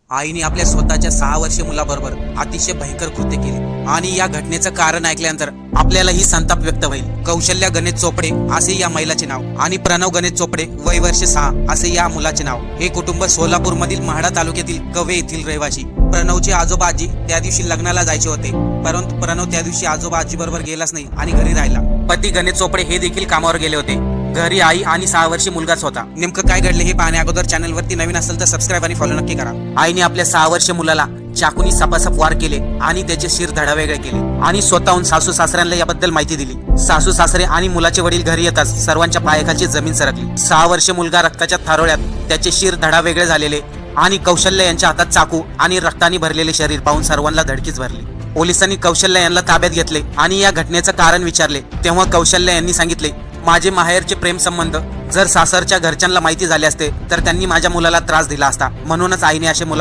आईने आपल्या स्वतःच्या 6 वर्षीय मुलाबरोबर अतिशय भयंकर कृत्य केले आणि या घटनेचं कारण ऐकल्यानंतर आपल्यालाही संताप व्यक्त होईल। कौशल्या गणेश चोपडे असे या महिलाचे नाव आणि प्रणव गणेश चोपडे वय वर्ष 6 असे या मुलाचे नाव। हे कुटुंब सोलापूर मधील महाडा तालुक्यातील कवे येथील रहिवासी। प्रणवचे आजोबा आजी त्या दिवशी लग्नाला जायचे होते, परंतु प्रणव त्या दिवशी आजोबा आजी बरोबर गेलाच नाही आणि घरी राहिला। पती गणेश चोपडे हे देखील कामावर गेले होते। घरी आई आणि 6 वर्षीय मुलगाच होता। नेमकं काय घडले हे पाहण्या अगोदर चॅनलवरती नवीन असेल तर सबस्क्राईब आणि फॉलो नक्की करा। आईने आपल्या 6 वर्षीय मुलाला चाकूनी सपासप वार केले आणि त्याचे शिर धडावेगळे केले आणि स्वतःहून सासू सासऱ्यांना याबद्दल माहिती दिली। सासू सासरे आणि मुलाचे वडील घरी येताच सर्वांच्या पायाखालची जमीन सरकली। 6 वर्षीय मुलगा रक्ताच्या थारोळ्यात त्याचे शिर धडावेगळे झालेले आणि कौशल्य यांच्या हातात चाकू आणि रक्ताने भरलेले शरीर पाहून सर्वांना धडकीच भरली। पोलिसांनी कौशल्य यांना ताब्यात घेतले आणि या घटनेचं कारण विचारले तेव्हा कौशल्य यांनी सांगितले, माझे माहेरचे प्रेम संबंध जर सासरच्या घरच्यांना माहिती झाले असते तर त्यांनी माझ्या मुलाला त्रास दिला असता, म्हणूनच आईने असे मुला